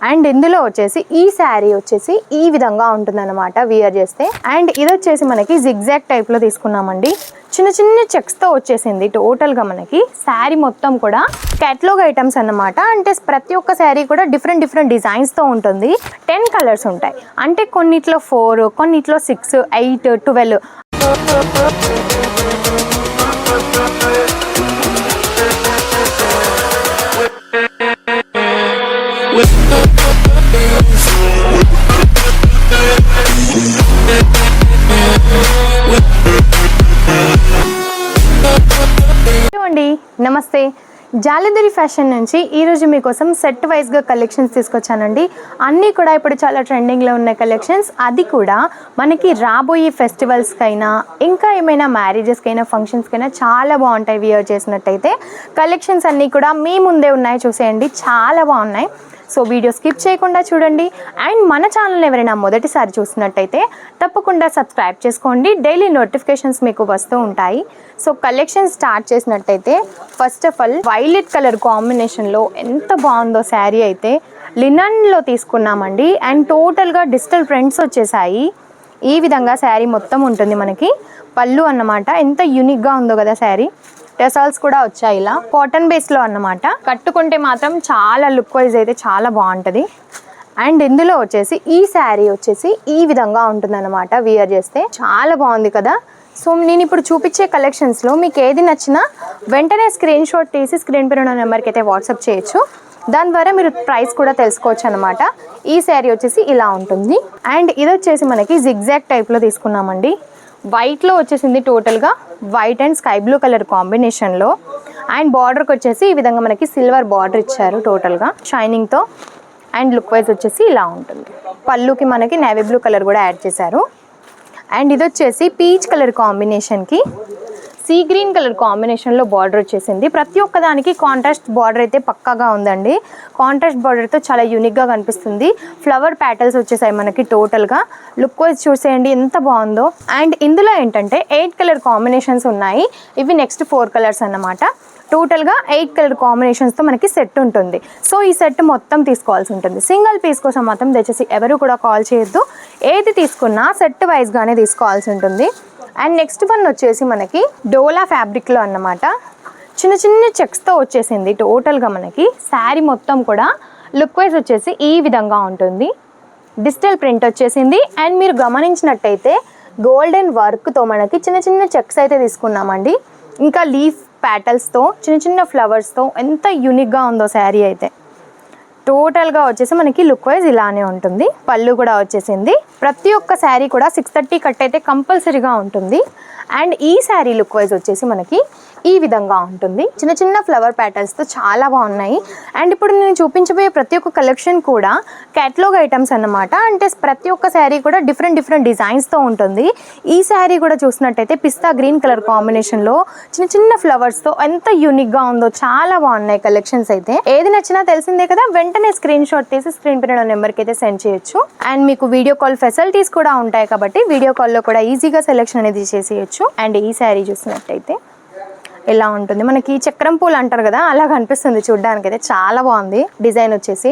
And ఇందులో వచ్చేసి ఈ శారీ వచ్చేసి ఈ విధంగా ఉంటుందన్నమాట వియర్ చేస్తే. అండ్ ఇది వచ్చేసి మనకి జిగ్జాగ్ టైప్లో తీసుకున్నామండి. చిన్న చిన్న చెక్స్తో వచ్చేసింది టోటల్గా మనకి శారీ మొత్తం కూడా. క్యాటలాగ్ ఐటమ్స్ అన్నమాట. అంటే ప్రతి ఒక్క శారీ కూడా డిఫరెంట్ డిఫరెంట్ డిజైన్స్తో ఉంటుంది. 10 కలర్స్ ఉంటాయి. అంటే కొన్నిట్లో 4, కొన్నిట్లో 6, 8, 12. నమస్తే, జాలదరి ఫ్యాషన్ నుంచి ఈరోజు మీకోసం సెట్ వైజ్గా కలెక్షన్స్ తీసుకొచ్చానండి. అన్నీ కూడా ఇప్పుడు చాలా ట్రెండింగ్లో ఉన్న కలెక్షన్స్. అది కూడా మనకి రాబోయే ఫెస్టివల్స్కైనా ఇంకా ఏమైనా మ్యారేజెస్కైనా ఫంక్షన్స్కైనా చాలా బాగుంటాయి. వియర్ చేసినట్టయితే కలెక్షన్స్ అన్నీ కూడా మీ ముందే ఉన్నాయి, చూసేయండి. చాలా బాగున్నాయి. సో వీడియో స్కిప్ చేయకుండా చూడండి. అండ్ మన ఛానల్ ఎవరైనా మొదటిసారి చూసినట్టయితే తప్పకుండా సబ్స్క్రైబ్ చేసుకోండి. డైలీ నోటిఫికేషన్స్ మీకు వస్తూ ఉంటాయి. సో కలెక్షన్ స్టార్ట్ చేసినట్టయితే first of all violet colour కాంబినేషన్లో ఎంత బాగుందో శారీ అయితే. లినన్లో తీసుకున్నామండి. అండ్ టోటల్గా డిజిటల్ ప్రింట్స్ వచ్చేసాయి. ఈ విధంగా శారీ మొత్తం ఉంటుంది. మనకి పళ్ళు అన్నమాట. ఎంత యూనిక్గా ఉందో కదా శారీ. టెసల్స్ కూడా వచ్చాయి ఇలా కాటన్ బేస్లో అన్నమాట. కట్టుకుంటే మాత్రం చాలా లుక్ వైజ్ అయితే చాలా బాగుంటుంది. అండ్ ఇందులో వచ్చేసి ఈ శారీ వచ్చేసి ఈ విధంగా ఉంటుంది అన్నమాట. వియర్ చేస్తే చాలా బాగుంది కదా. సో నేను ఇప్పుడు చూపించే కలెక్షన్స్లో మీకు ఏది నచ్చినా వెంటనే స్క్రీన్ షాట్ తీసి స్క్రీన్ పైన ఉన్న నెంబర్కి అయితే వాట్సాప్ చేయొచ్చు. దాని ద్వారా మీరు ప్రైస్ కూడా తెలుసుకోవచ్చు అనమాట. ఈ శారీ వచ్చేసి ఇలా ఉంటుంది. అండ్ ఇది వచ్చేసి మనకి జిగ్జాగ్ టైప్లో తీసుకున్నామండి. వైట్లో వచ్చేసింది టోటల్గా white and sky blue colour కాంబినేషన్లో. అండ్ బార్డర్కి వచ్చేసి ఈ విధంగా మనకి సిల్వర్ బార్డర్ ఇచ్చారు టోటల్గా షైనింగ్తో. అండ్ లుక్ వైజ్ వచ్చేసి ఇలా ఉంటుంది. పళ్ళుకి మనకి నేవీ బ్లూ కలర్ కూడా యాడ్ చేశారు. అండ్ ఇది వచ్చేసి పీచ్ కలర్ కాంబినేషన్కి సీ గ్రీన్ కలర్ కాంబినేషన్లో బార్డర్ వచ్చేసింది. ప్రతి ఒక్క దానికి కాంట్రాస్ట్ బార్డర్ అయితే పక్కాగా ఉందండి. కాంట్రాస్ట్ బార్డర్తో చాలా యూనిక్గా కనిపిస్తుంది. ఫ్లవర్ ప్యాటల్స్ వచ్చేసాయి మనకి టోటల్గా. లుక్ వైజ్ చూసేయండి ఎంత బాగుందో. అండ్ ఇందులో ఏంటంటే 8 కలర్ కాంబినేషన్స్ ఉన్నాయి. ఇవి నెక్స్ట్ 4 కలర్స్ అన్నమాట. టోటల్గా 8 కలర్ కాంబినేషన్స్తో మనకి సెట్ ఉంటుంది. సో ఈ సెట్ మొత్తం తీసుకోవాల్సి ఉంటుంది. సింగిల్ పీస్ కోసం మాత్రం దయచేసి ఎవరు కూడా కాల్ చేయొద్దు. ఏది తీసుకున్నా సెట్ వైజ్గానే తీసుకోవాల్సి ఉంటుంది. అండ్ నెక్స్ట్ వన్ వచ్చేసి మనకి డోలా ఫ్యాబ్రిక్లో అన్నమాట. చిన్న చిన్న చెక్స్తో వచ్చేసింది టోటల్గా మనకి. శారీ మొత్తం కూడా లుక్ వైజ్ వచ్చేసి ఈ విధంగా ఉంటుంది. డిజిటల్ ప్రింట్ వచ్చేసింది. అండ్ మీరు గమనించినట్టయితే గోల్డెన్ వర్క్తో మనకి చిన్న చిన్న చెక్స్ అయితే తీసుకున్నామండి. ఇంకా లీఫ్ ప్యాటల్స్తో చిన్న చిన్న ఫ్లవర్స్తో ఎంత యూనిక్గా ఉందో శారీ అయితే. టోటల్గా వచ్చేసి మనకి లుక్ వైజ్ ఇలానే ఉంటుంది. పళ్ళు కూడా వచ్చేసింది. ప్రతి ఒక్క శారీ కూడా 630 కట్ అయితే కంపల్సరీగా ఉంటుంది. అండ్ ఈ శారీ లుక్ వైజ్ వచ్చేసి మనకి ఈ విధంగా ఉంటుంది. చిన్న చిన్న ఫ్లవర్ ప్యాటర్న్స్తో చాలా బాగున్నాయి. అండ్ ఇప్పుడు నేను చూపించబోయే ప్రతి ఒక్క కలెక్షన్ కూడా క్యాటలాగ్ ఐటమ్స్ అన్నమాట. అంటే ప్రతి ఒక్క శారీ కూడా డిఫరెంట్ డిఫరెంట్ డిజైన్స్తో ఉంటుంది. ఈ శారీ కూడా చూసినట్టయితే పిస్తా గ్రీన్ కలర్ కాంబినేషన్లో చిన్న చిన్న ఫ్లవర్స్తో ఎంత యూనిక్గా ఉందో. చాలా బాగున్నాయి కలెక్షన్స్ అయితే. ఏది నచ్చినా తెలిసిందే కదా, వెంటనే స్క్రీన్ షాట్ తీసి స్క్రీన్ పైన నెంబర్కి అయితే సెండ్ చేయొచ్చు. అండ్ మీకు వీడియో కాల్ ఫెసిలిటీస్ కూడా ఉంటాయి కాబట్టి వీడియో కాల్లో కూడా ఈజీగా సెలెక్షన్ అనేది చేసేయచ్చు. అండ్ ఈ శారీ చూసినట్టయితే ఇలా ఉంటుంది. మనకి చక్రం పూలు అంటారు కదా, అలా కనిపిస్తుంది చూడడానికి అయితే. చాలా బాగుంది. డిజైన్ వచ్చేసి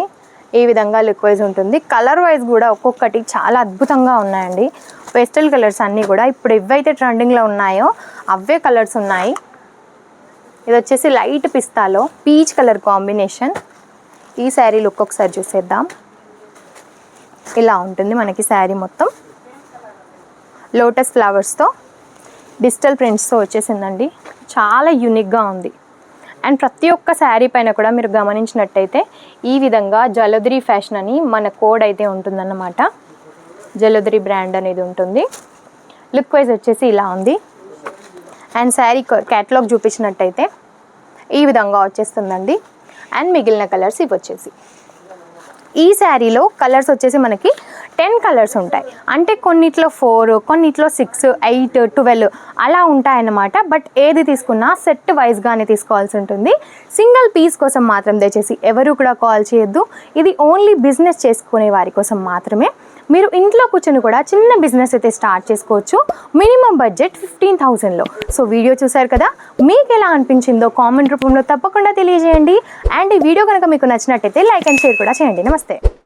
ఈ విధంగా లుక్ వైజ్ ఉంటుంది. కలర్ వైజ్ కూడా ఒక్కొక్కటి చాలా అద్భుతంగా ఉన్నాయండి. పేస్టల్ కలర్స్ అన్నీ కూడా ఇప్పుడు ఏవైతే ట్రెండింగ్లో ఉన్నాయో అవే కలర్స్ ఉన్నాయి. ఇది వచ్చేసి లైట్ పిస్తాలో పీచ్ కలర్ కాంబినేషన్. ఈ శారీ లుక్ ఒకసారి చూసేద్దాం. ఇలా ఉంటుంది మనకి శారీ మొత్తం. లోటస్ ఫ్లవర్స్తో డిజిటల్ ప్రింట్స్తో వచ్చేసిందండి. చాలా యూనిక్గా ఉంది. అండ్ ప్రతి ఒక్క శారీ పైన కూడా మీరు గమనించినట్టయితే ఈ విధంగా జలదరి ఫ్యాషన్ అని మన కోడ్ అయితే ఉంటుందన్నమాట. జలదరి బ్రాండ్ అనేది ఉంటుంది. లుక్ వైజ్ వచ్చేసి ఇలా ఉంది. అండ్ శారీ క్యాటలాగ్ చూపించినట్టయితే ఈ విధంగా వచ్చేస్తుందండి. అండ్ మిగిలిన కలర్స్ ఇవి వచ్చేసి ఈ శారీలో కలర్స్ వచ్చేసి మనకి 10 కలర్స్ ఉంటాయి. అంటే కొన్నిట్లో 4, కొన్నిట్లో 6, 8, 12 అలా ఉంటాయన్నమాట. బట్ ఏది తీసుకున్నా సెట్ వైజ్గానే తీసుకోవాల్సి ఉంటుంది. సింగిల్ పీస్ కోసం మాత్రం దయచేసి ఎవరు కూడా కాల్ చేయొద్దు. ఇది ఓన్లీ బిజినెస్ చేసుకునే వారి కోసం మాత్రమే. మీరు ఇంట్లో కూర్చొని కూడా చిన్న బిజినెస్ అయితే స్టార్ట్ చేసుకోవచ్చు. మినిమం బడ్జెట్ 15,000లో. సో వీడియో చూసారు కదా, మీకు ఎలా అనిపించిందో కామెంట్ రూపంలో తప్పకుండా తెలియజేయండి. అండ్ ఈ వీడియో కనుక మీకు నచ్చినట్టయితే లైక్ అండ్ షేర్ కూడా చేయండి. నమస్తే.